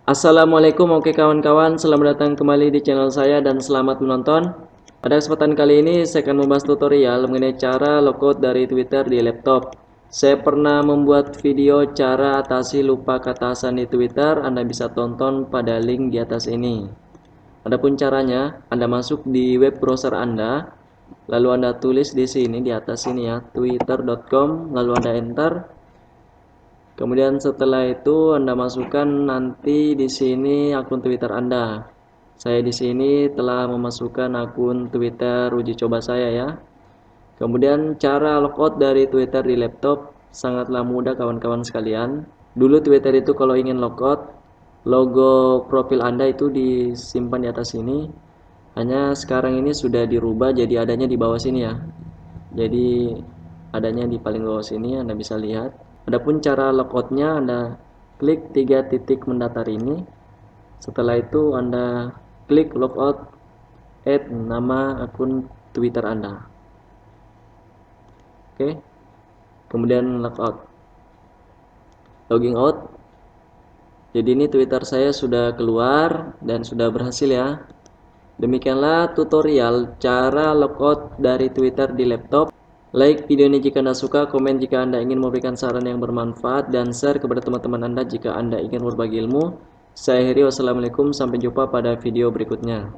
Assalamualaikum, oke kawan-kawan, selamat datang kembali di channel saya dan selamat menonton. Pada kesempatan kali ini saya akan membahas tutorial mengenai cara logout dari Twitter di laptop. Saya pernah membuat video cara atasi lupa kata asal di Twitter, Anda bisa tonton pada link di atas ini. Adapun caranya, Anda masuk di web browser Anda, lalu Anda tulis di sini di atas sini ya, twitter.com, lalu Anda enter. Kemudian setelah itu Anda masukkan nanti di sini akun Twitter Anda. Saya di sini telah memasukkan akun Twitter uji coba saya ya. Kemudian cara logout dari Twitter di laptop sangatlah mudah kawan-kawan sekalian. Dulu Twitter itu kalau ingin logout, logo profil Anda itu disimpan di atas sini. Hanya sekarang ini sudah dirubah jadi adanya di bawah sini ya. Jadi adanya di paling bawah sini, Anda bisa lihat. Adapun cara logoutnya, Anda klik 3 titik mendatar ini. Setelah itu Anda klik logout, add nama akun Twitter Anda. Oke. Kemudian logout. Logging out. Jadi ini Twitter saya sudah keluar dan sudah berhasil ya. Demikianlah tutorial cara logout dari Twitter di laptop. Like video ini jika Anda suka, komen jika Anda ingin memberikan saran yang bermanfaat, dan share kepada teman-teman Anda jika Anda ingin berbagi ilmu. Saya Heri, wassalamualaikum, sampai jumpa pada video berikutnya.